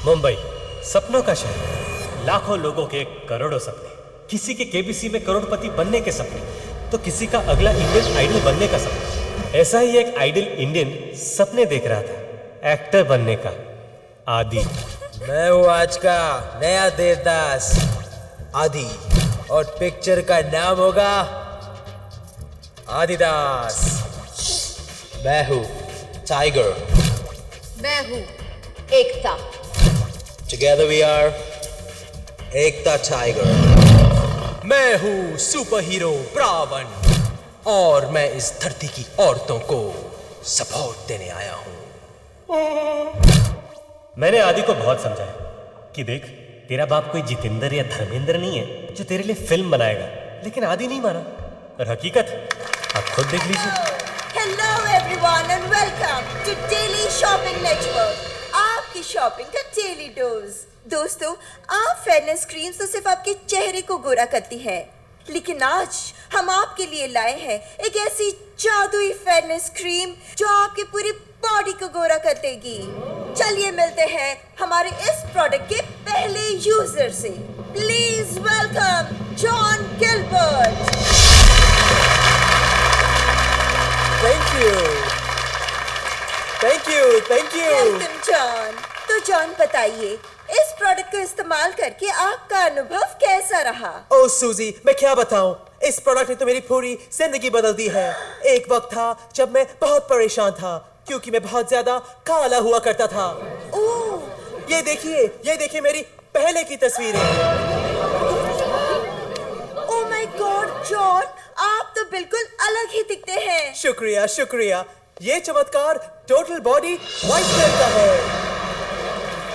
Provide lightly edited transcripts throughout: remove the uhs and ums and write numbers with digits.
मुंबई सपनों का शहर, लाखों लोगों के करोड़ों सपने, किसी के केबीसी में करोड़पति बनने के सपने, तो किसी का अगला इंडियन आइडल बनने का सपना। ऐसा ही एक आइडल इंडियन सपने देख रहा था, एक्टर बनने का। आदि। मैं हूँ आज का नया देवदास आदि, और पिक्चर का नाम होगा आदिदास। मैं हूँ टाइगर। मैं हूँ एकता। Together we are Ekta tiger. मैं हूँ सुपर हीरो ब्रावन, और मैं इस धरती की औरतों को सपोर्ट देने आया हूँ। मैंने आदि को बहुत समझाया कि देख, तेरा बाप कोई जितेंद्र या धर्मेंद्र नहीं है जो तेरे लिए फिल्म बनाएगा, लेकिन आदि नहीं माना। और हकीकत आप खुद देख लीजिए। Hello everyone and welcome to Daily Shopping Network, आपकी शॉपिंग का डेली डोज। दोस्तों, आप फेयरनेस क्रीम्स तो सिर्फ आपके चेहरे को गोरा करती है, लेकिन आज हम आपके लिए लाए हैं एक ऐसी जादुई फेयरनेस क्रीम जो आपकी पूरी बॉडी को गोरा कर देगी। चलिए मिलते हैं हमारे इस प्रोडक्ट के पहले यूजर से। Please welcome John Gilbert. Thank you. Welcome John. तो जॉन बताइए, इस प्रोडक्ट को इस्तेमाल करके आपका अनुभव कैसा रहा? ओ सूजी, मैं क्या बताऊं, इस प्रोडक्ट ने तो मेरी पूरी जिंदगी बदल दी है। एक वक्त था जब मैं बहुत परेशान था क्योंकि मैं बहुत ज्यादा काला हुआ करता था। ओह, ये देखिए मेरी पहले की तस्वीरें। ओह माय गॉड जॉन, आप तो बिल्कुल अलग ही दिखते हैं। शुक्रिया। ये चमत्कार टोटल बॉडी व्हाइट कलर का है।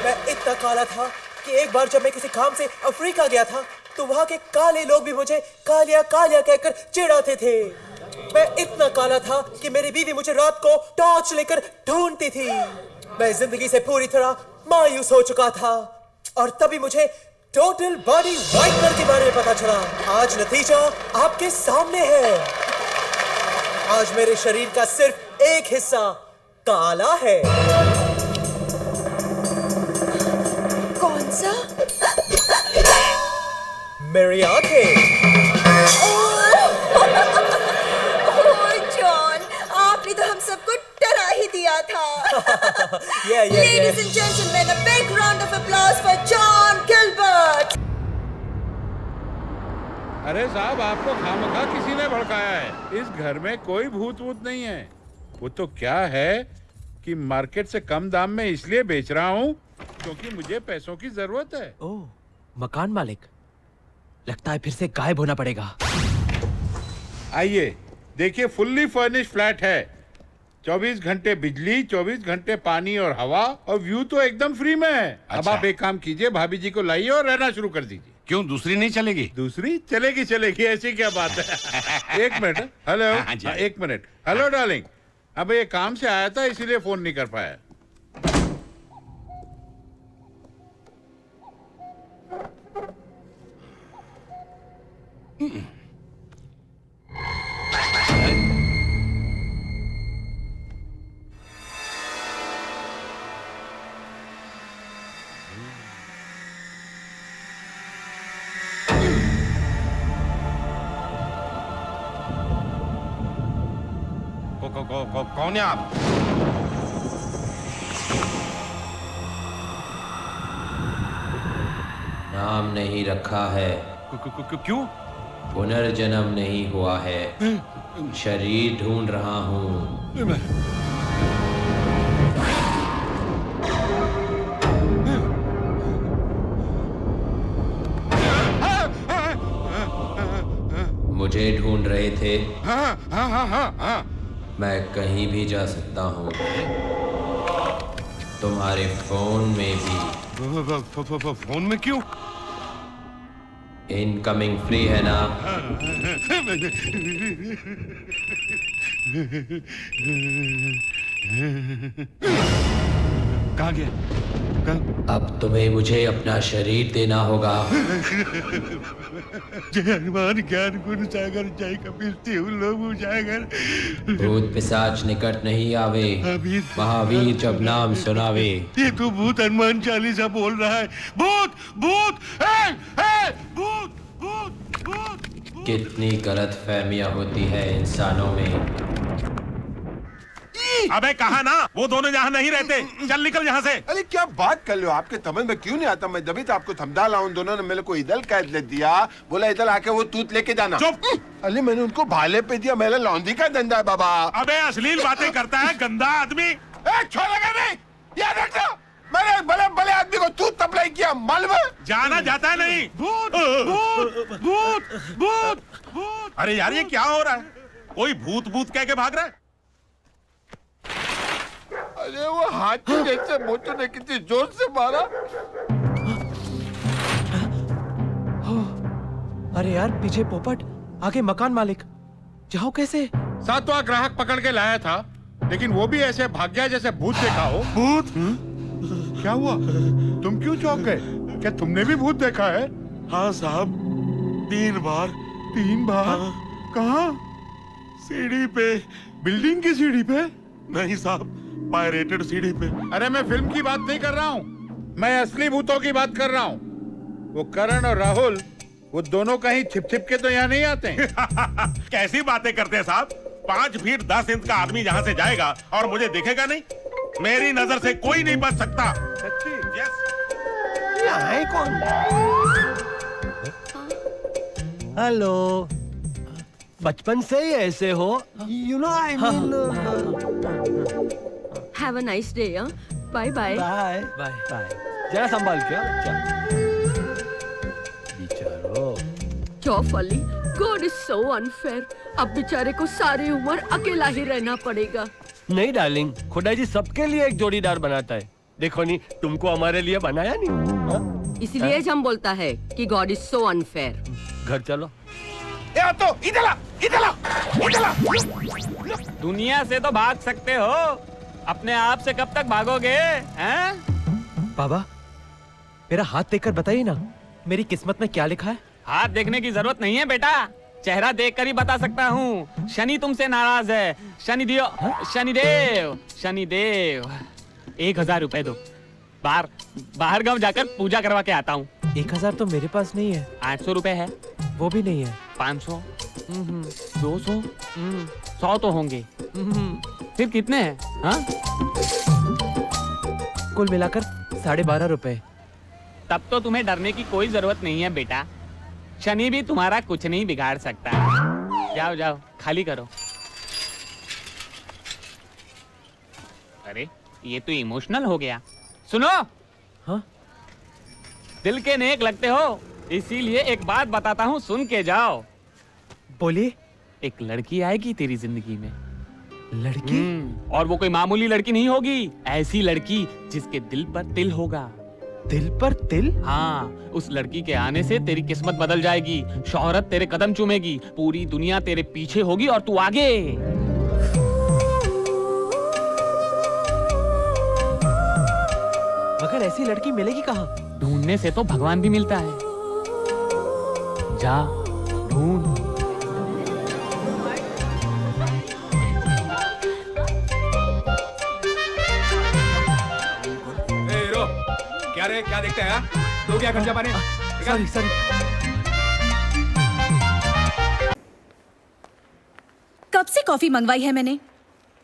मैं इतना काला था कि एक बार जब मैं किसी काम से अफ्रीका गया था तो वहां के काले लोग भी मुझे कालिया कहकर चिढ़ाते थे। मैं इतना काला था कि मेरी बीवी मुझे रात को टॉर्च लेकर ढूंढती थी। मैं जिंदगी से पूरी तरह मायूस हो चुका था, और तभी मुझे टोटल बॉडी व्हाइट कलर के बारे में पता चला। आज नतीजा आपके सामने है। आज मेरे शरीर का सिर्फ एक हिस्सा काला है। कौन सा? मेरी आंखें। ओह जॉन, आपने तो हम सबको डरा ही दिया था। Ladies and gentlemen, a big round of applause for John Gilbert. अरे साहब, आपको खामखा किसी ने भड़काया है। इस घर में कोई भूत वूत नहीं है। वो तो क्या है कि मार्केट से कम दाम में इसलिए बेच रहा हूँ क्योंकि मुझे पैसों की जरूरत है। ओह, मकान मालिक, लगता है फिर से गायब होना पड़ेगा। आइए देखिए, फुल्ली फर्निश फ्लैट है। 24 घंटे बिजली, 24 घंटे पानी और हवा, और व्यू तो एकदम फ्री में है। अब आप एक काम कीजिए, भाभी जी को लाइए और रहना शुरू कर दीजिए। क्यों, दूसरी नहीं चलेगी? दूसरी चलेगी, ऐसी क्या बात है। एक मिनट। हेलो। हाँ, एक मिनट। हेलो डार्लिंग, अब ये काम से आया था इसीलिए फोन नहीं कर पाया। कौन है आप? नाम नहीं रखा है। क्यों? पुनर्जन्म नहीं हुआ है, शरीर ढूंढ रहा हूँ। मुझे ढूंढ रहे थे? हाँ। मैं कहीं भी जा सकता हूँ, तुम्हारे फोन में भी। फोन में क्यों? इनकमिंग फ्री है ना? कहाँ गया? अब तुम्हें मुझे अपना शरीर देना होगा। जय हनुमान ज्ञान गुण सागर जय कपीस तिहु लोक उजागर। भूत पिशाच निकट नहीं आवे, अभी महावीर जब नाम सुनावे। ये तो भूत हनुमान चालीसा बोल रहा है। भूत भूत भूत भूत भूत। कितनी गलत फहमियां होती है इंसानों में। अबे कहा ना, वो दोनों यहाँ नहीं रहते। चल निकल यहाँ से। अरे क्या बात कर लो, आपके समझ में क्यों नहीं आता? मैं जब तो आपको समझा रहा हूँ। दोनों ने मेरे को इधर कैद ले दिया, बोला इधर आके वो तूत लेके जाना। चुप। अरे मैंने उनको भाले पे दिया, मेरा लौंडी का धंधा है बाबा। अबे अश्लील बातें करता है गंदा आदमी। छोड़ेगा नहीं, याद रखना। मैंने भले भले आदमी को तूत सप्लाई किया, मालूम है? जाना जाता है नहीं। भूत भूत भूत भूत भूत। अरे यार ये क्या हो रहा है? कोई भूत भूत कह के भाग रहा है। अरे वो हाथी जैसे मोटू ने कितनी जोर से मारा। अरे यार पीछे पोपट, आगे मकान मालिक। जाओ कैसे? सातवां ग्राहक पकड़ के लाया था, लेकिन वो भी ऐसे भाग गया जैसे भूत देखा हो। भूत? क्या हुआ? तुम क्यों चौंक गए? क्या तुमने भी भूत देखा है? हाँ साहब, 3 बार। 3 बार? हाँ। कहाँ? सीढ़ी पे। बिल्डिंग की सीढ़ी पे? नहीं साहब, पायरेटेड सीढ़ी पे। अरे मैं फिल्म की बात नहीं कर रहा हूँ, मैं असली भूतों की बात कर रहा हूँ। वो करण और राहुल, वो दोनों कहीं छिप छिप के तो यहाँ नहीं आते हैं। कैसी बातें करते हैं साहब? 5 फीट 10 इंच का आदमी यहाँ से जाएगा और मुझे दिखेगा नहीं? मेरी नजर से कोई नहीं बच सकता। सच्ची? यस। है कौन? हेलो, बचपन से ही ऐसे हो? You know I mean. Have a nice day. Bye bye bye bye bye. जरा संभाल के बिचारो। जॉफ Ali, God is so unfair. अब बेचारे को सारी उम्र अकेला ही रहना पड़ेगा। नहीं डार्लिंग, खुदा जी सबके लिए एक जोड़ीदार बनाता है। देखो नहीं, तुमको हमारे लिए बनाया नहीं? हाँ? इसलिए हम बोलता है कि गॉड इज सो अनफेयर। घर चलो। तो इधर आ, इधर आ, इधर आ। दुनिया से तो भाग सकते हो, अपने आप से कब तक भागोगे हैं? बाबा, मेरा हाथ देखकर बताइए ना, मेरी किस्मत में क्या लिखा है? हाथ देखने की जरूरत नहीं है बेटा, चेहरा देखकर ही बता सकता हूँ। शनि तुमसे नाराज है। शनिदेव, शनिदेव, शनिदेव। 1000 रुपए दो, बाहर गांव जाकर पूजा करवा के आता हूँ। 1000 तो मेरे पास नहीं है। 800 रुपए है। वो भी नहीं है। 500, 200, 100 तो होंगे। फिर कितने हैं? हाँ? कुल मिलाकर 12.5 रुपए। तब तो तुम्हें डरने की कोई जरूरत नहीं है बेटा, शनि भी तुम्हारा कुछ नहीं बिगाड़ सकता। जाओ जाओ, खाली करो। अरे ये तो इमोशनल हो गया। सुनो, हाँ? दिल के नेक लगते हो, इसीलिए एक बात बताता हूँ, सुन के जाओ। बोलिए। एक लड़की आएगी तेरी जिंदगी में। लड़की? और वो कोई मामूली लड़की नहीं होगी, ऐसी लड़की जिसके दिल पर तिल होगा। दिल पर तिल? हाँ, उस लड़की के आने से तेरी किस्मत बदल जाएगी। शोहरत तेरे कदम चूमेगी, पूरी दुनिया तेरे पीछे होगी और तू आगे। मगर ऐसी लड़की मिलेगी कहाँ? ढूंढने से तो भगवान भी मिलता है। जा ढूंढ। क्या रे, क्या देखते हैं? दो क्या खर्चा पाने? Sorry sorry. कब से कॉफी मंगवाई है मैंने।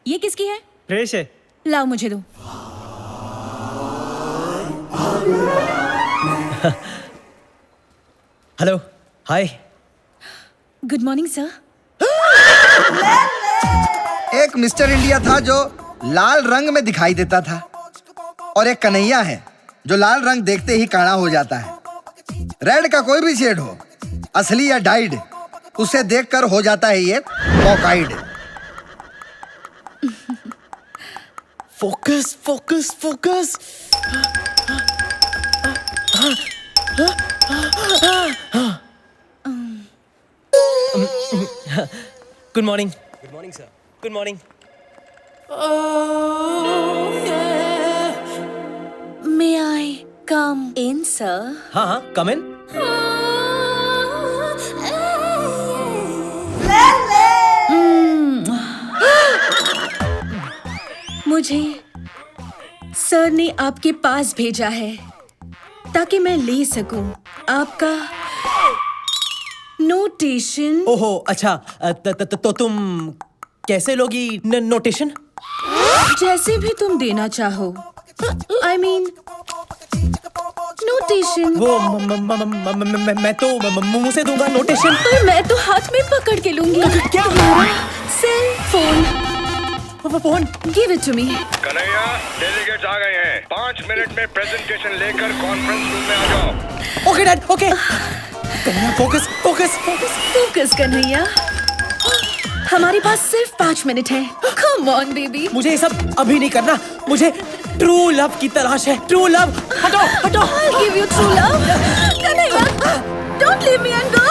ये किसकी है? फ्रेश है। लाओ मुझे दो। Hello, hi. Good morning sir. एक मिस्टर इंडिया था जो लाल रंग में दिखाई देता था, और एक कन्हैया है जो लाल रंग देखते ही काला हो जाता है। रेड का कोई भी शेड हो, असली या डाइड, उसे देखकर हो जाता है ये cockeyed. Focus focus focus. Good morning. Good morning sir. Good morning. May I come in, sir? हाँ हाँ, come in. मुझे सर ने आपके पास भेजा है ताकि मैं ले सकूं आपका नोटेशन। ओहो, अच्छा, तो तुम कैसे लोगी नोटेशन? जैसे भी तुम देना चाहो। I mean, notation. वो मैं तो मुंह से दूंगा नोटेशन। पर मैं तो हाथ में पकड़ के लूंगी। क्या? Cell phone. Phone. Give it to me. Kanhaiya, delegates आ गए हैं। 5 मिनट में प्रेजेंटेशन लेकर कॉन्फ्रेंस रूम में आ जाओ। Okay dad, okay. Focus, focus, focus. Focus Kanhaiya. हमारे पास सिर्फ 5 मिनट है। Come on, baby. मुझे ये सब अभी नहीं करना। मुझे ट्रू लव की तलाश है। True love. हटो, हटो। I'll give you true love. Kanhaiya, don't leave me and go.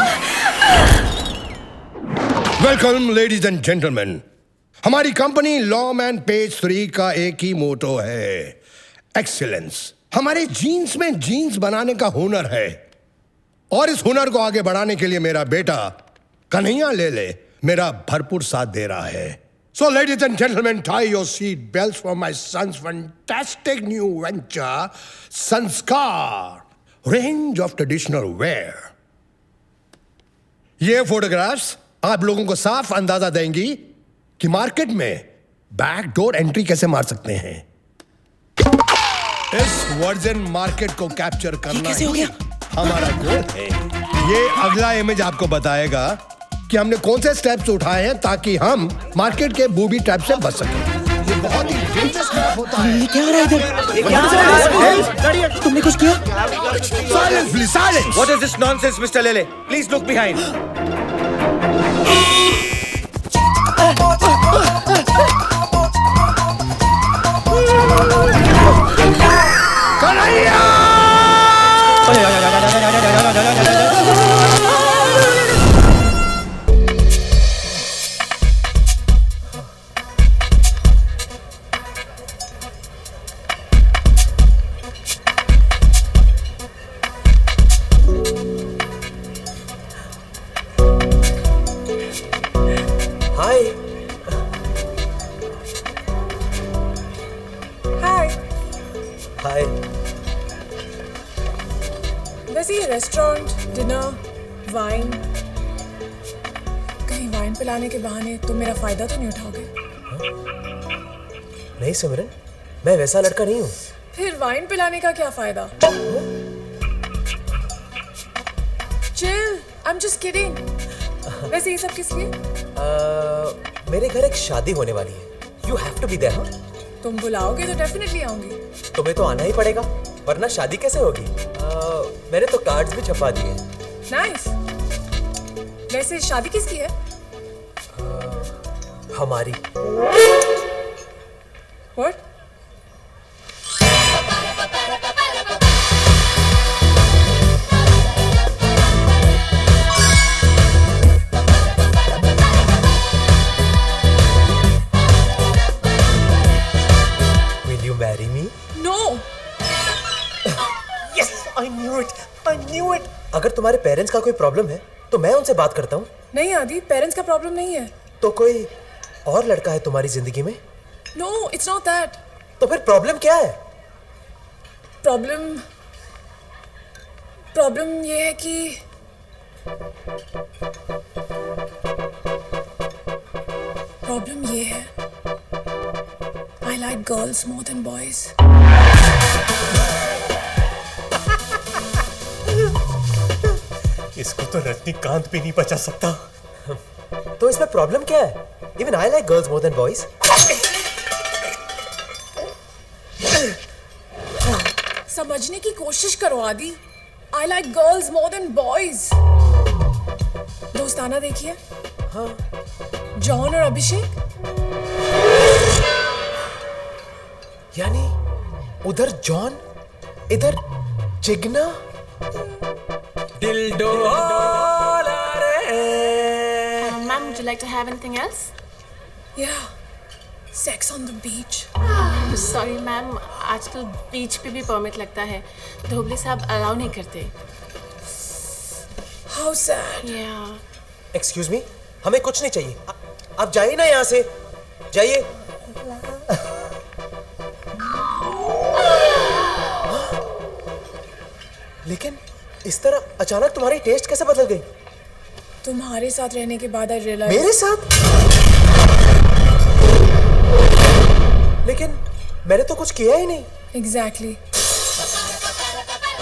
Welcome ladies and gentleman. हमारी कंपनी लॉमैन पेज 3 का एक ही मोटो है, एक्सीलेंस। हमारे जीन्स में जीन्स बनाने का हुनर है और इस हुनर को आगे बढ़ाने के लिए मेरा बेटा कन्हैया ले मेरा भरपूर साथ दे रहा है। So ladies and gentleman, tie your seat belts for my sons fantastic new venture Sanskar, range of traditional wear. ये फोटोग्राफ्स आप लोगों को साफ अंदाजा देंगी कि मार्केट में बैकडोर एंट्री कैसे मार सकते हैं। इस वर्जिन मार्केट को कैप्चर करना कैसे हो गया? हमारा गोल है। ये अगला इमेज आपको बताएगा कि हमने कौन से स्टेप्स उठाए हैं ताकि हम मार्केट के बूबी ट्रैप से बच सकें। ये बहुत ही डेंजरस ट्रैप होता है। ये क्या हो रहा है इधर? तुमने कुछ किया? Silence please, silence. What is this nonsense, Mr. Lele? Please look behind. Kanhaiya! Hi. Hi. Hi. वैसे ये रेस्टोरेंट, डिनर, वाइन, कहीं वाइन पिलाने के बहाने तुम मेरा फायदा तो नहीं उठाओगे? नहीं सिमरन, मैं वैसा लड़का नहीं हूँ। फिर वाइन पिलाने का क्या फायदा? Chill, I am just kidding. वैसे ये सब किस लिए? मेरे घर एक शादी होने वाली है। You have to be there, हाँ? तुम बुलाओगे तो डेफिनेटली आऊंगी। तुम्हें तो आना ही पड़ेगा, वरना शादी कैसे होगी? मैंने तो कार्ड्स भी छपवा दिए। नाइस। वैसे शादी किसकी है? हमारी। What? Will you marry me? No. Yes, I knew it. I knew it. अगर तुम्हारे पेरेंट्स का कोई प्रॉब्लम है, तो मैं उनसे बात करता हूँ। नहीं आदि, पेरेंट्स का प्रॉब्लम नहीं है। तो कोई और लड़का है तुम्हारी जिंदगी में? No, it's not that. तो फिर प्रॉब्लम क्या है? प्रॉब्लम ये है कि प्रॉब्लम ये है I like girls more than boys. इसको तो रजनीकांत भी नहीं बचा सकता। तो इसमें प्रॉब्लम क्या है? Even I like girls more than boys. समझने की कोशिश करो आदि। I like girls more than boys. दोस्ताना देखिए। हाँ। जॉन और अभिषेक। यानी उधर जॉन, इधर चिगना। Dildo Ma'am, would you like to have anything else? Yeah. Sex on the beach. Sorry, ma'am. आजकल बीच पे भी परमिट लगता है, धोबले साहब अलाउ नहीं करते। How sad. एक्सक्यूज मी, हमें कुछ नहीं चाहिए। आप जाइए ना यहाँ से, जाइए। लेकिन इस तरह अचानक तुम्हारी टेस्ट कैसे बदल गई? तुम्हारे साथ रहने के बाद I realized. मेरे साथ? लेकिन मैंने तो कुछ किया ही नहीं। Exactly.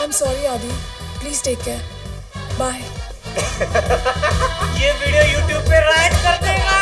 I'm sorry आदि. Please take care. Bye. ये वीडियो YouTube पे राइट कर देगा।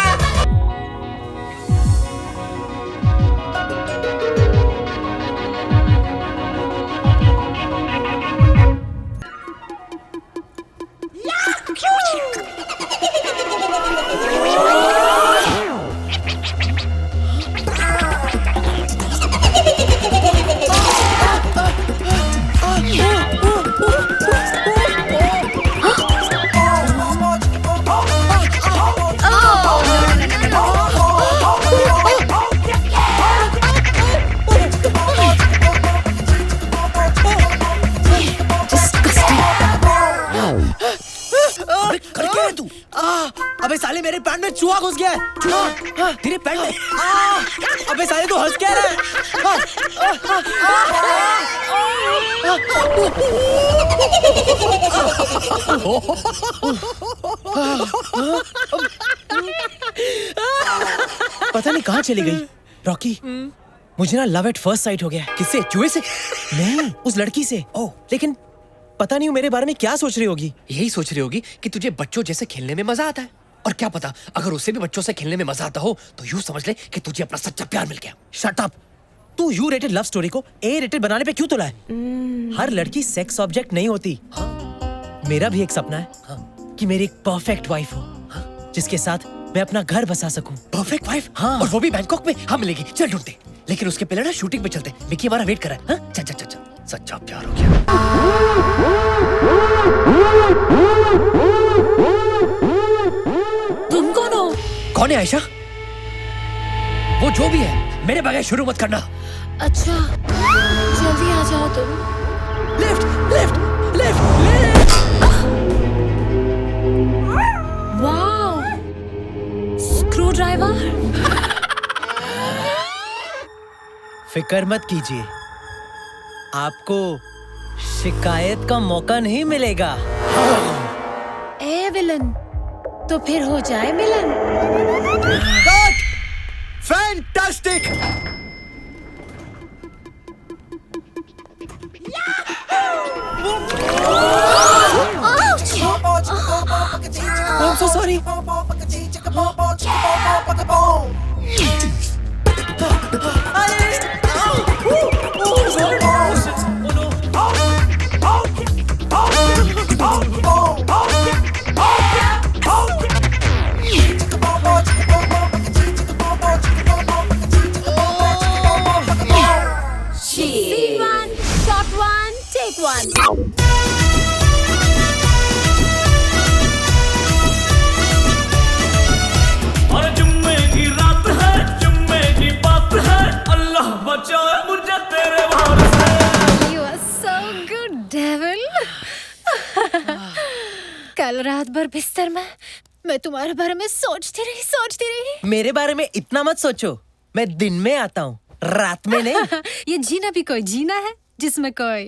अबे साले मेरे पैंट में चूहा घुस गया है। चूहा तेरे पैंट में। अबे साले तू हंस क्या रहा है? पता नहीं कहाँ चली गई रॉकी। मुझे ना लव एट फर्स्ट साइट हो गया। किससे? चूहे से? नहीं, उस लड़की से। ओह, लेकिन पता नहीं वो मेरे बारे में क्या सोच रही होगी। यही सोच रही होगी कि तुझे बच्चों जैसे खेलने में मजा आता है, और क्या पता अगर उसे भी बच्चों से खेलने में मजा आता हो तो यूं समझ ले कि तुझे अपना सच्चा प्यार मिल गया। Shut up. तू यू रेटेड लव स्टोरी को ए रेटेड बनाने पे क्यों तुला है? हर लड़की सेक्स ऑब्जेक्ट नहीं होती। मेरा भी एक सपना है कि मेरी एक परफेक्ट वाइफ हो जिसके साथ मैं अपना घर बसा सकूं। Perfect wife? हाँ। और वो भी बैंकॉक में? हाँ मिलेगी, चल ढूंढते। लेकिन उसके पहले ना शूटिंग पे चलते। मिकी हमारा वेट कर रहा है। हाँ? चल चल चल चल। सच्चा प्यार हो गया। तुम कौन हो? कौन है आयशा? वो जो भी है, मेरे बगैर शुरू मत करना। अच्छा, जल्दी आ जाओ तुम। Lift lift lift wow, screw driver. फिक्र मत कीजिए, आपको शिकायत का मौका नहीं मिलेगा। ए विलन, तो फिर हो जाए मिलन। Cut! Fantastic! I'm so sorry. Scene one, shot one, take one. और जुम्मे की रात है, जुम्मे की बात है, अल्लाह बचाए मुझे तेरे भार से। You are so good, devil. कल रात भर बिस्तर में मैं तुम्हारे बारे में सोचती रही। मेरे बारे में इतना मत सोचो, मैं दिन में आता हूँ, रात में नहीं। ये जीना भी कोई जीना है जिसमें कोई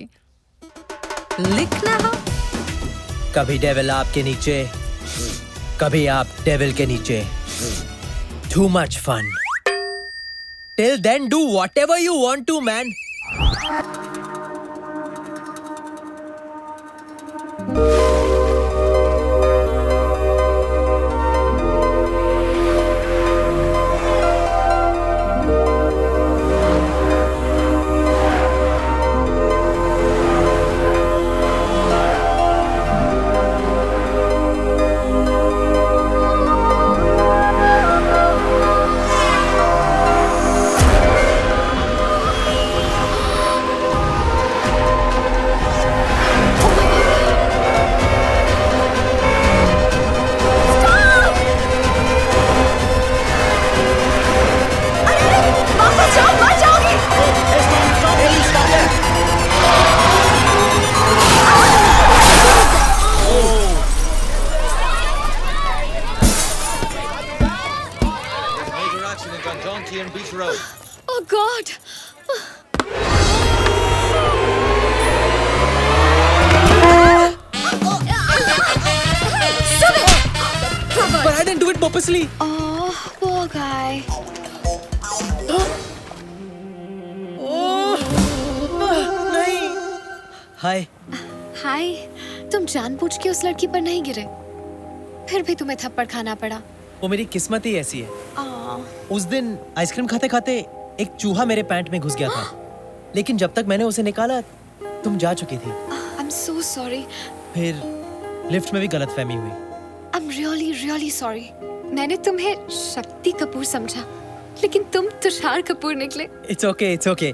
लिखना हो। कभी डेविल आपके नीचे, कभी आप डेविल के नीचे। Too much fun. Till then, do whatever you want to, man. Purposely. Oh poor guy. नहीं। हाय। हाय, तुम जानबूझ के उस लड़की पर नहीं गिरे, फिर भी तुम्हें थप्पड़ खाना पड़ा। वो मेरी किस्मत ही ऐसी है। आह, उस दिन आइसक्रीम खाते खाते एक चूहा मेरे पैंट में घुस गया था, लेकिन जब तक मैंने उसे निकाला तुम जा चुकी थी। I'm so sorry. फिर लिफ्ट में भी गलतफहमी हुई। I'm really really sorry. मैंने तुम्हें शक्ति कपूर समझा, लेकिन तुम तुषार कपूर निकले। It's okay.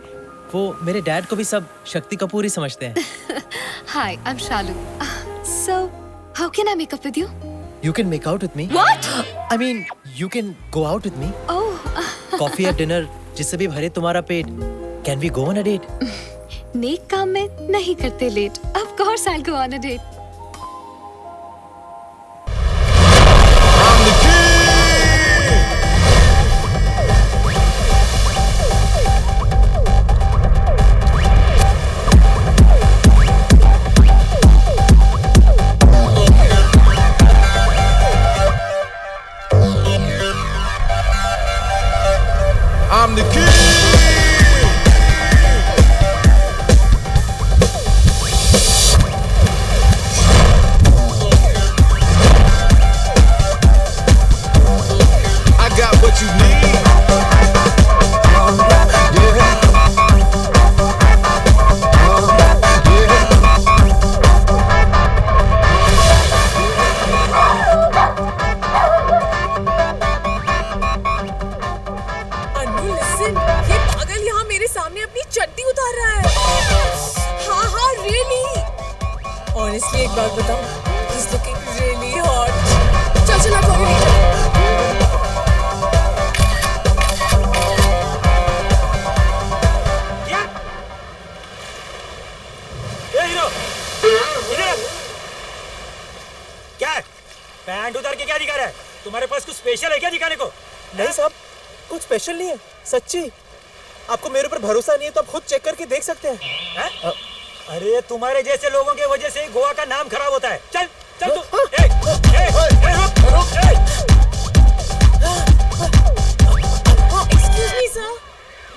वो मेरे डैड को भी सब शक्ति कपूर ही समझते हैं। Hi, I'm Shalu. So, how can I make up with you? You can make out with me. What? I mean, you can go out with me. Oh. Coffee या dinner जिससे भी भरे तुम्हारा पेट. Can we go on a date? नेक काम में नहीं करते late. Of course I'll go on a date. I'm the king. I got what you need. Anu listen, ये पागल यहाँ मेरे सामने अपनी चड्डी उतार रहा है। हाँ रियली। ऑनेस्टली एक बात बताऊं, he's looking really hot. चल आप कॉफी लेकर। ए हीरो, इधर। क्या है? पैंट उतार के क्या दिखा रहा है? तुम्हारे पास कुछ स्पेशल है क्या दिखाने को? नहीं साहब, कुछ स्पेशल नहीं है, सच्ची। आपको मेरे ऊपर भरोसा नहीं है तो आप खुद चेक करके देख सकते हैं। अरे तुम्हारे जैसे लोगों की वजह से ही गोवा का नाम खराब होता है। चल चल तू। रुक। एक्सक्यूज मी सर,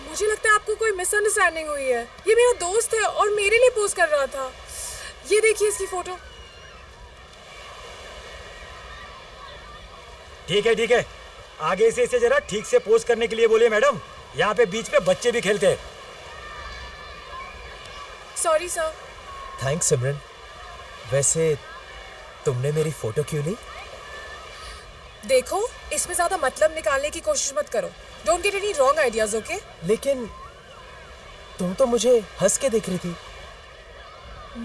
मुझे लगता है आपको कोई मिसअंडरस्टैंडिंग हुई है। ये मेरा दोस्त है और मेरे लिए पोज कर रहा था। ये देखिए इसकी फोटो। ठीक है। आगे से इसे जरा ठीक से पोज करने के लिए बोलिए मैडम। यहाँ पे बीच पे बच्चे भी खेलते हैं। Sorry sir. थैंक्स सिमरन। वैसे तुमने मेरी फोटो क्यों ली? देखो, इसमें ज्यादा मतलब निकालने की कोशिश मत करो। Don't get any wrong ideas, okay? लेकिन तुम तो मुझे हंस के देख रही थी।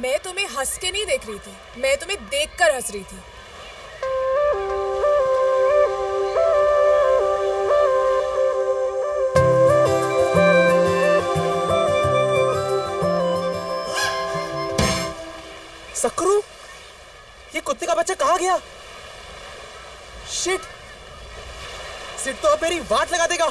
मैं तुम्हें हंस के नहीं देख रही थी, मैं तुम्हें देखकर हंस रही थी। सक्रू, ये कुत्ते का बच्चा कहाँ गया? शिट, सिट तो अब मेरी वाट लगा देगा।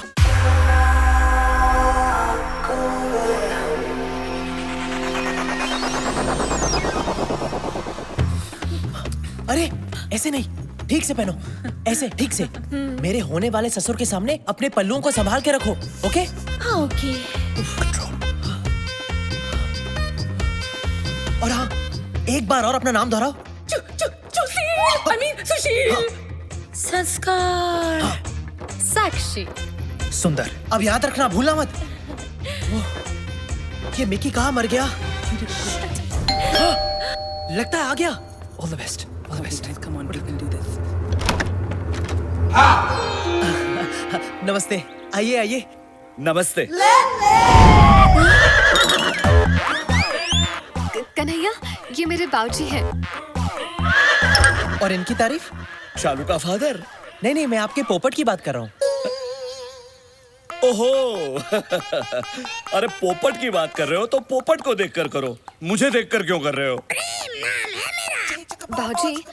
अरे ऐसे नहीं, ठीक से पहनो, ऐसे ठीक से। मेरे होने वाले ससुर के सामने अपने पल्लुओं को संभाल के रखो, ओके? हाँ ओके। और हाँ, एक बार और अपना नाम दोहराओ। सुशील। संस्कार। साक्षी। सुंदर। अब याद रखना, भूलना मत। ये मिकी कहाँ मर गया? लगता है आ गया। All the best. Come on, we can do this. नमस्ते, आइए। नमस्ते। कन्हैया, ये मेरे बाबूजी हैं। और इनकी तारीफ? शालू का फादर? नहीं, मैं आपके पोपट की बात कर रहा हूँ। ओहो। अरे पोपट की बात कर रहे हो तो पोपट को देखकर करो, मुझे देखकर क्यों कर रहे हो? बाबूजी,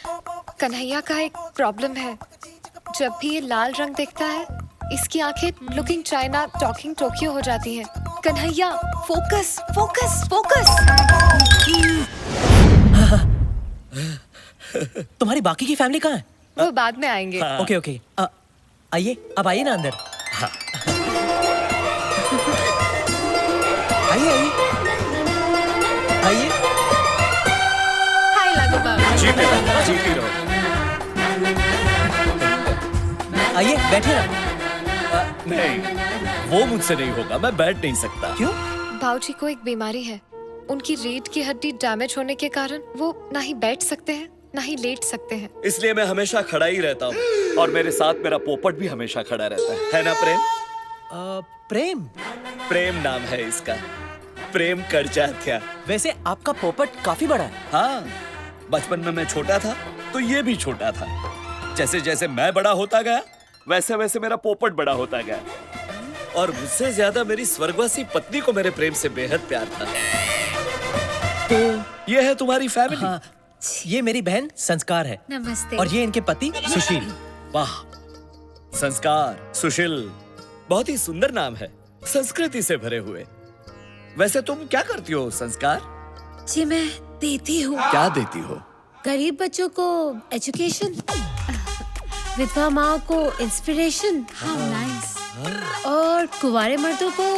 कन्हैया का एक प्रॉब्लम है। जब भी ये लाल रंग देखता है, इसकी आंखें लुकिंग चाइना टॉकिंग टोक्यो हो जाती हैं। Kanhaiya, focus focus focus. तुम्हारी बाकी की फैमिली कहाँ है? वो बाद में आएंगे। ओके ओके, आइए, अब आइए ना अंदर। आइए आइए आइए। हाय लागू बाबा। जीते रहो। आइए बैठिए ना। नहीं, वो मुझसे नहीं होगा, मैं बैठ नहीं सकता। क्यों? बाबूजी को एक बीमारी है। उनकी रीढ़ की हड्डी डैमेज होने के कारण वो ना ही बैठ सकते हैं ना ही लेट सकते हैं। इसलिए मैं हमेशा खड़ा ही रहता हूँ और मेरे साथ मेरा पोपट भी हमेशा खड़ा रहता है ना प्रेम? प्रेम? प्रेम नाम है इसका, प्रेम करजात्या। वैसे आपका पोपट काफी बड़ा है। हाँ, बचपन में मैं छोटा था तो ये भी छोटा था। जैसे जैसे मैं बड़ा होता गया वैसे वैसे मेरा पोपट बड़ा होता गया और मुझसे ज्यादा मेरी स्वर्गवासी पत्नी को मेरे प्रेम से बेहद प्यार था। तो ये है तुम्हारी फैमिली। हाँ, ये मेरी बहन संस्कार है। नमस्ते। और ये इनके पति सुशील। वाह, संस्कार, सुशील, बहुत ही सुंदर नाम है, संस्कृति से भरे हुए। वैसे तुम क्या करती हो संस्कार? जी मैं देती हूँ। क्या देती हो? गरीब बच्चों को एजुकेशन, विधवा माँ को इंस्पिरेशन, और कुंवारे मर्दों को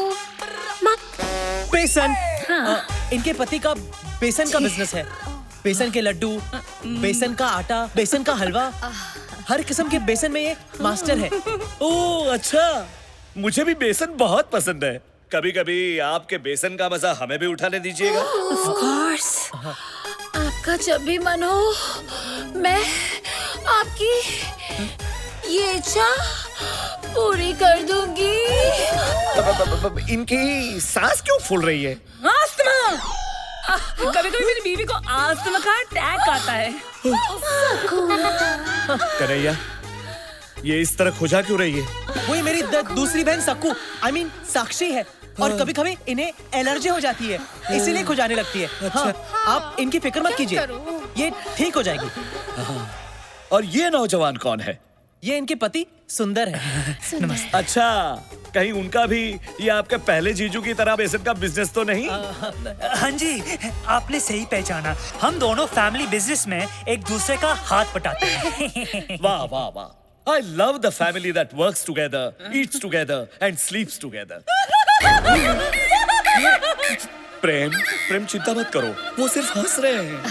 बेसन। हाँ। इनके पति का बेसन का बिजनेस है। बेसन के लड्डू, बेसन का आटा, बेसन का हलवा, हर किस्म के बेसन में ये मास्टर है। ओह अच्छा, मुझे भी बेसन बहुत पसंद है। कभी कभी आपके बेसन का मजा हमें भी उठाने दीजिएगा। Of course। आपका जब भी मन हो मैं आपकी ये इच्छा पूरी कर दूंगी। इनकी सांस क्यों फूल रही है? अस्थमा। कभी कभी मेरी बीवी को अस्थमा का अटैक आता है। कन्हैया, ये इस तरह खुजा क्यों रही है? वही मेरी दूसरी बहन सक्कू, I mean साक्षी है। और कभी कभी इन्हें एलर्जी हो जाती है, इसीलिए खुजाने लगती है। हाँ, आप इनकी फिक्र मत कीजिए, ये ठीक हो जाएगी। और ये नौजवान कौन है? ये इनके पति सुंदर है। नमस्ते। अच्छा, कहीं उनका भी ये आपके पहले जीजू की तरह बेसन का बिजनेस तो नहीं? हाँ जी, आपने सही पहचाना। हम दोनों फैमिली बिजनेस में एक दूसरे का हाथ बटाते हैं। वाह वाह वाह। I love the family that works together, eats together and sleeps together. प्रेम चिंता मत करो, वो सिर्फ हंस रहे हैं।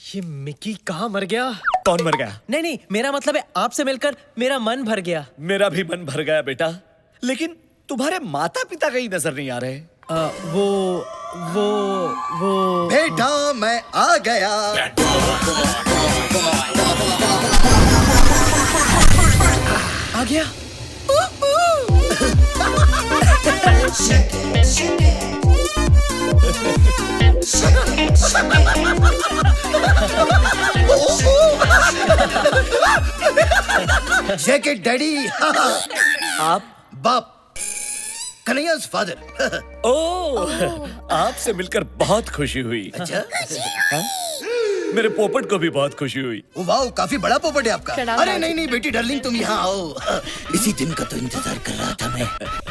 ये मिकी कहाँ मर गया? कौन मर गया? नहीं, मेरा मतलब है आपसे मिलकर मेरा मन भर गया। मेरा भी मन भर गया बेटा, लेकिन तुम्हारे माता पिता कहीं नजर नहीं आ रहे। वो बेटा मैं आ गया। आ गया। Jacket daddy. आप? बाप, कन्हैया's father। ओह, आपसे मिलकर बहुत खुशी हुई। अच्छा? हाँ? मेरे पोपट को भी बहुत खुशी हुई। वाह, काफी बड़ा पोपट है आपका। प्रणाम अरे बाजी। नहीं बेटी डार्लिंग, तुम यहाँ आओ। इसी दिन का तो इंतजार कर रहा था मैं।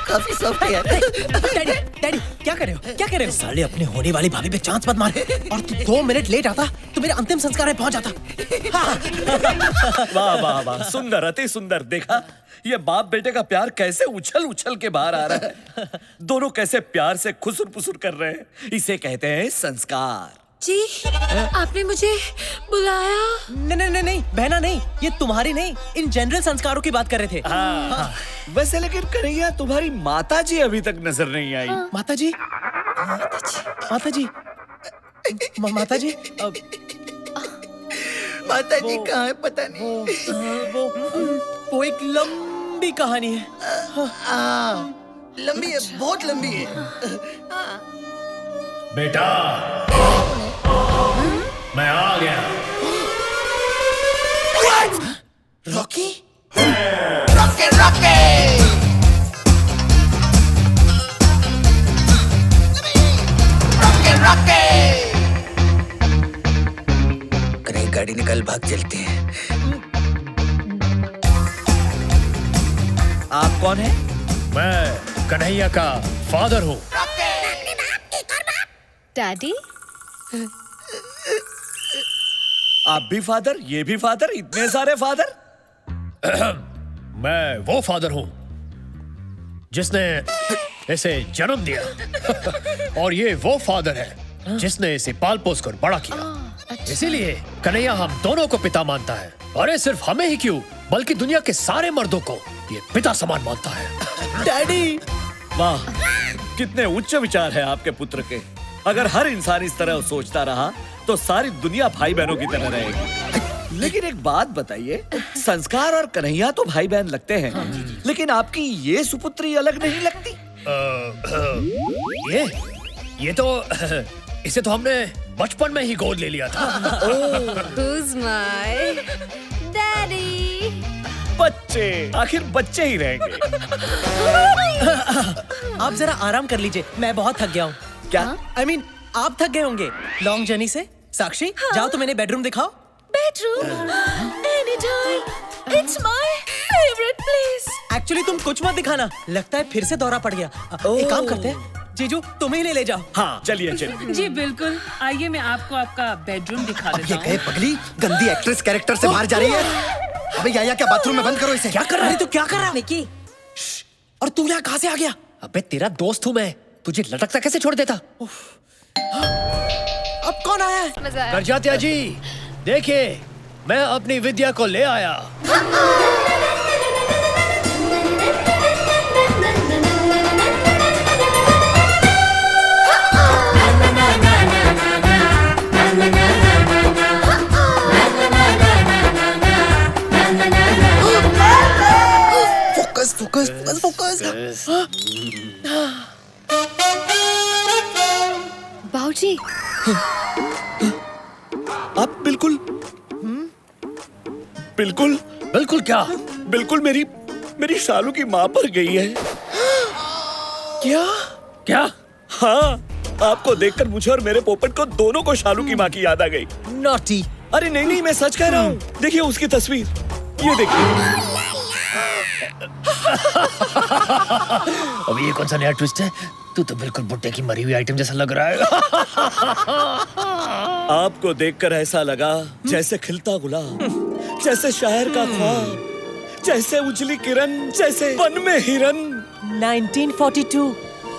काफी सॉफ्ट है यार। डैडी क्या कर रहे हो? क्या कर रहे हो? साले अपने होने वाली भाभी पे चांस मत मार। और तू 2 मिनट लेट आता तो मेरे अंतिम संस्कार में पहुंच जाता। वाह वाह वाह, सुंदर, अति सुंदर। देखा, ये बाप बेटे का प्यार कैसे उछल उछल के बाहर आ रहा है। दोनों कैसे प्यार से खुसुर पुसुर कर रहे हैं। इसे कहते हैं संस्कार। जी, आपने मुझे बुलाया? नहीं बहना नहीं, ये तुम्हारी नहीं, इन जनरल संस्कारों की बात कर रहे थे। हाँ। वैसे लेकिन कन्हैया, तुम्हारी माता जी अभी तक नजर नहीं आई। माता जी कहाँ है पता नहीं। वो एक लंबी कहानी है। लंबी है, बहुत लंबी है। बेटा, मैं आ गया। रॉकी? कहीं गाड़ी निकल, भाग चलते हैं। आप कौन है? मैं कन्हैया का फादर हूँ। डैडी? आप भी फादर, ये भी फादर, इतने सारे फादर। मैं वो फादर हूं जिसने इसे जन्म दिया और ये वो फादर है जिसने इसे पाल पोस कर बड़ा किया। इसीलिए कन्हैया हम दोनों को पिता मानता है। अरे सिर्फ हमें ही क्यों, बल्कि दुनिया के सारे मर्दों को ये पिता समान मानता है। डैडी, वाह, कितने उच्च विचार है आपके पुत्र के। अगर हर इंसान इस तरह सोचता रहा तो सारी दुनिया भाई बहनों की तरह रहेगी। लेकिन एक बात बताइए, संस्कार और कन्हैया तो भाई बहन लगते हैं, लेकिन आपकी ये सुपुत्री अलग नहीं लगती? ये तो इसे तो हमने बचपन में ही गोद ले लिया था। Who's my daddy? बच्चे, आखिर बच्चे ही रहेंगे। आप जरा आराम कर लीजिए, मैं बहुत थक गया हूँ। क्या? I mean, आप थक गए होंगे लॉन्ग जर्नी से। साक्षी, जाओ तो मैंने बेडरूम दिखाओ। Bedroom? Anytime. It's my favorite place. Actually तुम कुछ मत दिखाना, लगता है फिर से दौरा पड़ गया। एक काम करते हैं, जीजू तुम्हें ही ले जाओ। हाँ, चलिए चलिए। जी बिल्कुल, आइए मैं आपको आपका बेडरूम दिखा देता हूँ। ये पगली गंदी एक्ट्रेस कैरेक्टर से बाहर जा रही है। अबे याया, क्या बाथरूम में बंद करो इसे। क्या कर रहा है तू? क्या कर रहा है निकी? और तू यहाँ कहाँ से आ गया? अबे तेरा दोस्त हूँ मैं, तुझे लटकता कैसे छोड़ देता? अब कौन आया है? करजात्या जी, देखिए मैं अपनी विद्या को ले आया। Focus focus focus focus. बाबूजी, आप बिल्कुल बिल्कुल बिल्कुल क्या? बिल्कुल मेरी शालू की माँ पर गई है। क्या? क्या? हाँ, आपको देखकर मुझे और मेरे पोपट को दोनों को शालू की माँ की याद आ गई। नॉटी। अरे नहीं नहीं, मैं सच कह रहा हूँ। देखिए उसकी तस्वीर, ये देखिए। अब ये कौन सा नया ट्विस्ट है? तू तो बिल्कुल बुड्ढे की मरी हुई आइटम जैसा लग रहा है। आपको देखकर ऐसा लगा जैसे खिलता गुलाब, जैसे शायर का ख्वाब, जैसे उजली किरण, जैसे वन में हिरन। 1942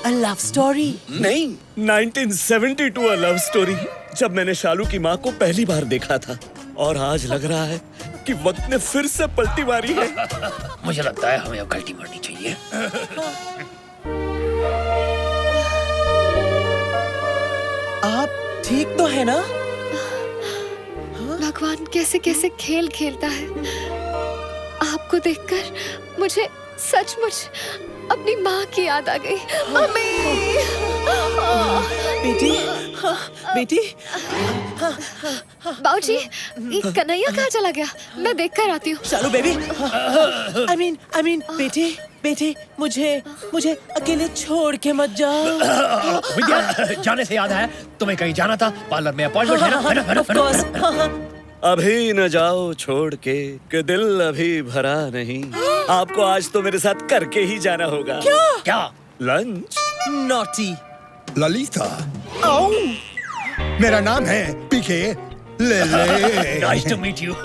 अ लव स्टोरी। नहीं, 1972 अ लव स्टोरी। जब मैंने शालू की माँ को पहली बार देखा था, और आज लग रहा है कि वक्त ने फिर से पलटी मारी है। मुझे लगता है हमें अब गलती मारनी चाहिए। आप ठीक तो है ना? भगवान कैसे कैसे खेल खेलता है। आपको देखकर मुझे सचमुच अपनी माँ की याद आ गई। मम्मी! बेटी, बेटी। बाबूजी, ये कन्हैया कहाँ चला गया? मैं देख कर आती हूँ। शालू बेबी। I mean, बेटी, मुझे अकेले छोड़ के मत जाओ। विद्या, जाने से याद आया, तुम्हें कहीं जाना था, पार्लर में अपॉइंटमेंट है ना? Of course। अभी न जाओ छोड़ के, कि दिल अभी भरा नहीं। आपको आज तो मेरे साथ करके ही जाना होगा। क्या? लंच। नॉटी। ललिता, मेरा नाम है पीके ले ले। Nice to meet you।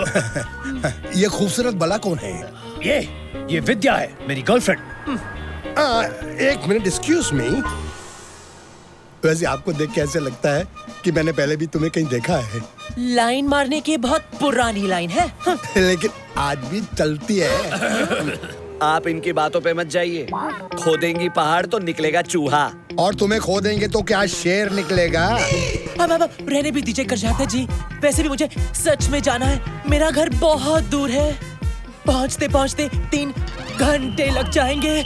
ये खूबसूरत बला कौन है? ये विद्या है, मेरी गर्लफ्रेंड। एक मिनट, एक्सक्यूज मी। वैसे आपको देख के ऐसे लगता है कि मैंने पहले भी तुम्हें कहीं देखा है। लाइन मारने की बहुत पुरानी लाइन है। लेकिन आज भी चलती है। आप इनकी बातों पे मत जाइए। खोदेंगी पहाड़ तो निकलेगा चूहा। और तुम्हें खो देंगे तो क्या शेर निकलेगा? अब रहने भी दीजिए करजात्या जी। वैसे भी मुझे सच में जाना है। मेरा घर बहुत दूर है। पहुंचते पहुंचते 3 घंटे लग जाएंगे।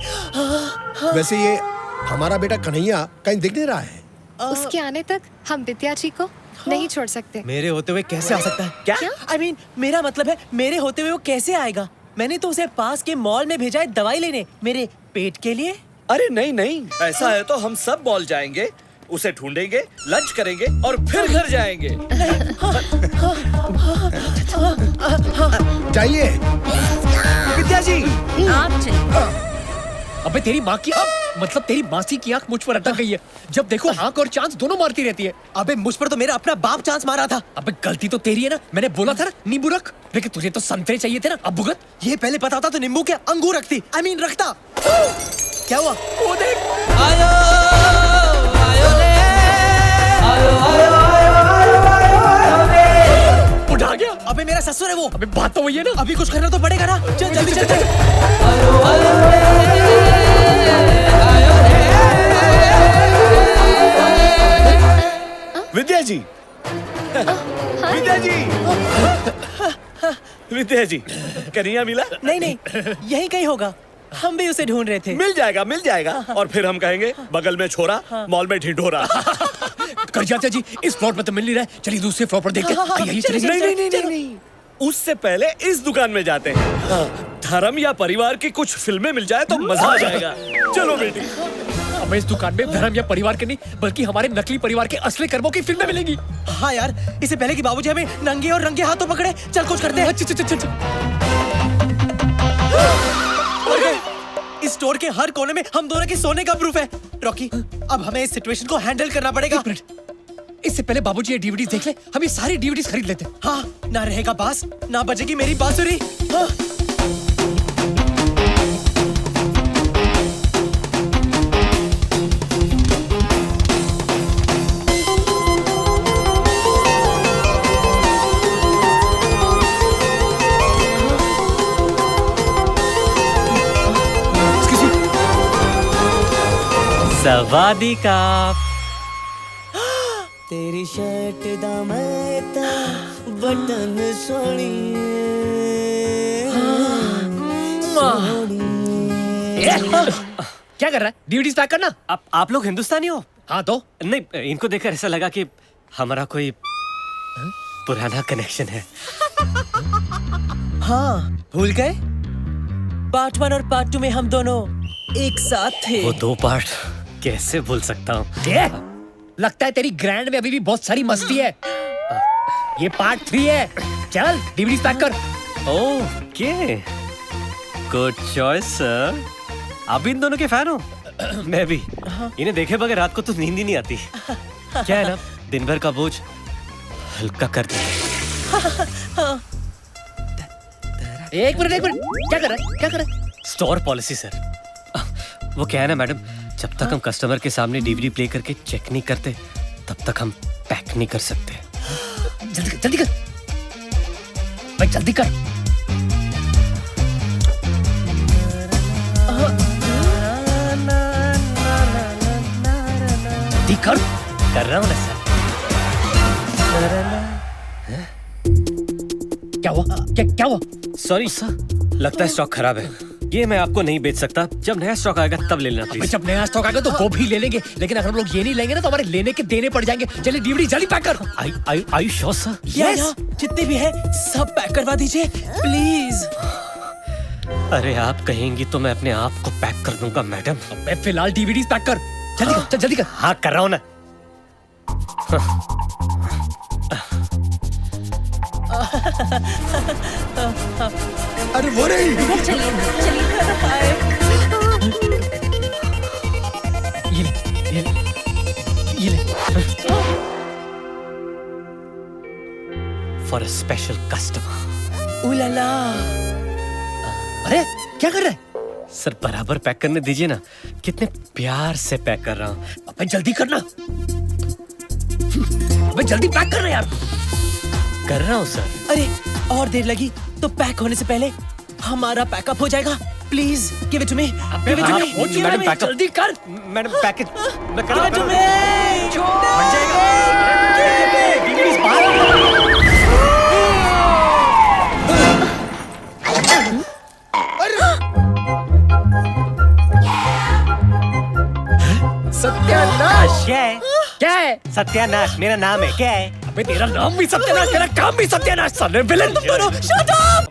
वैसे ये हमारा बेटा कन्हैया कहीं दिख नहीं रहा है। उसके आने तक हम विद्या जी को नहीं छोड़ सकते। मेरे होते हुए कैसे आ सकता है? क्या? I mean, मेरा मतलब है मेरे होते हुए वो कैसे आएगा? मैंने तो उसे पास के मॉल में भेजा है दवाई लेने, मेरे पेट के लिए। अरे नहीं नहीं, ऐसा है तो हम सब मॉल जाएंगे, उसे ढूंढेंगे, लंच करेंगे और फिर घर जाएंगे। जाइए। विद्या जी, आप चलिए। अबे तेरी माँ की मतलब तेरी मासी की आंख मुझ पर अटक गई है। जब देखो आंख और चांस दोनों मारती रहती है। अबे मुझ पर तो मेरा अपना बाप चांस मारा था। अबे गलती तो तेरी है ना, मैंने बोला था ना नींबू रख, लेकिन तुझे तो संतरे चाहिए थे ना। अब भुगत। ये पहले पता होता तो नींबू क्या अंगूर रखती, I mean रखता। क्या हुआ? वो देख। आयो आयो ले आयो आयो उठा गया। अबे मेरा ससुर है वो। अबे बात तो वही है ना। अभी कुछ करना तो पड़ेगा ना। चल जल्दी चल। विद्या जी, विद्या जी, विद्या जी, कन्हैया मिला? नहीं नहीं, यही कहीं होगा। हम भी उसे ढूंढ रहे थे। मिल जाएगा, मिल जाएगा। और फिर हम कहेंगे बगल में छोरा, मॉल में ढिंढोरा। कर जाते जी, इस फ्लोर पर तो मिल नहीं रहा है। चलिए दूसरे फ्लोर पर देखते हैं। नहीं, उससे पहले इस दुकान में जाते हैं। धर्म या परिवार की कुछ फिल्में मिल जाए तो मजा आ जाएगा। चलो बेटी। हमें इस दुकान में धर्म या परिवार के नहीं, बल्कि हमारे नकली परिवार के असली कर्मों की फिल्में मिलेंगी। हाँ यार, इससे पहले कि बाबूजी हमें नंगे और रंगे हाथों पकड़े, चल कुछ करते हैं। चल। इस स्टोर के हर कोने में हम दोनों के सोने का प्रूफ है। रॉकी, अब हमें इस सिचुएशन को हैंडल करना पड़ेगा। इससे पहले बाबूजी ये डीवीडीज देख ले, हम ये सारी डीवीडीज खरीद लेते हैं। हाँ, ना रहेगा बास, ना बजेगी मेरी बांसुरी। हाँ। सवादी का तेरी शर्ट दा मैं ता बटन सोनी क्या कर रहा है? डीवीडीज पैक करना। आप लोग हिंदुस्तानी हो? हाँ तो नहीं, इनको देखकर ऐसा लगा कि हमारा कोई पुराना कनेक्शन है। हाँ, भूल गए? पार्ट 1 और पार्ट 2 में हम दोनों एक साथ थे। वो 2 पार्ट कैसे भूल सकता हूँ? लगता है तेरी ग्रैंड में अभी भी बहुत सारी मस्ती है। ये पार्ट 3 है। चल डीवीडीज पैक कर। Okay, good choice sir. आप भी इन दोनों के फैन हो? मैं भी। इन्हें देखे बगैर रात को तो नींद ही नहीं आती। क्या है ना, दिन भर का बोझ हल्का कर देते। एक मिनट, क्या कर रहा है? Store policy sir. वो क्या है ना मैडम, जब तक हम कस्टमर के सामने डीवीडी प्ले करके चेक नहीं करते, तब तक हम पैक नहीं कर सकते। जल्दी कर भाई, जल्दी कर। कर रहा हूँ ना सर। क्या हुआ? क्या हुआ? सॉरी सर, लगता है स्टॉक खराब है। ये मैं आपको नहीं बेच सकता। जब नया स्टॉक आएगा तब ले लेना प्लीज। जब नया स्टॉक आएगा तो वो भी ले लेंगे, लेकिन अगर हम लोग ये नहीं लेंगे ना तो हमारे लेने के देने पड़ जाएंगे। चलिए डीवीडी जल्दी पैक कर। I sure sir? यस, जितने भी है सब पैक करवा दीजिए प्लीज। अरे आप कहेंगी तो मैं अपने आप को पैक कर दूंगा मैडम। मैं फिलहाल डीवीडीज पैक कर। जल्दी कर। हाँ कर रहा हूँ ना। अरे वो नहीं। ये ले। For a special customer. उलाला। अरे क्या कर रहा है? सर बराबर पैक करने दीजिए ना, कितने प्यार से पैक कर रहा हूँ। अबे जल्दी करना। अबे जल्दी पैक करना यार। कर रहा हूँ सर। अरे और देर लगी तो पैक होने से पहले हमारा पैकअप हो जाएगा। Please give it to me. Madam pack up जल्दी कर। मैडम पैकेज मैं कर रहा हूँ। बन जाएगा। सत्यानाश। क्या है? सत्यानाश मेरा नाम है। क्या है? अबे तेरा नाम भी सत्यानाश, तेरा काम भी सत्यानाश। साले विलेन तुम दोनों शट अप।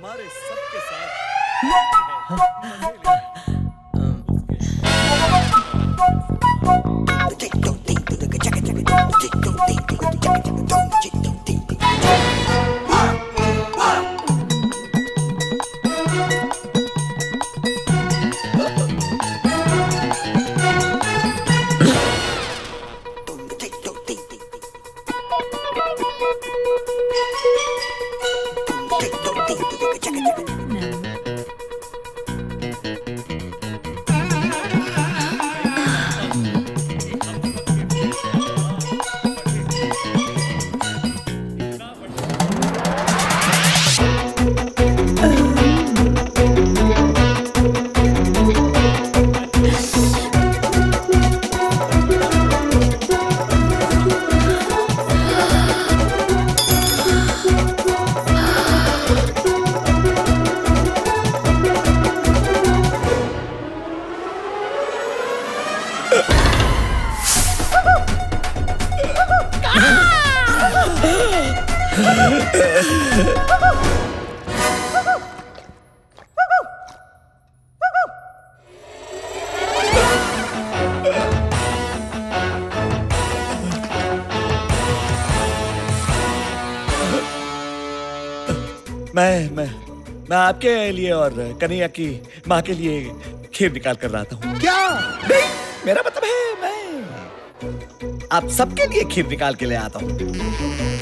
मैं आपके लिए और कन्हैया की माँ के लिए खीर निकाल कर रहा था। क्या? नहीं, मेरा मतलब है मैं आप सबके लिए खीर निकाल के ले आता हूँ।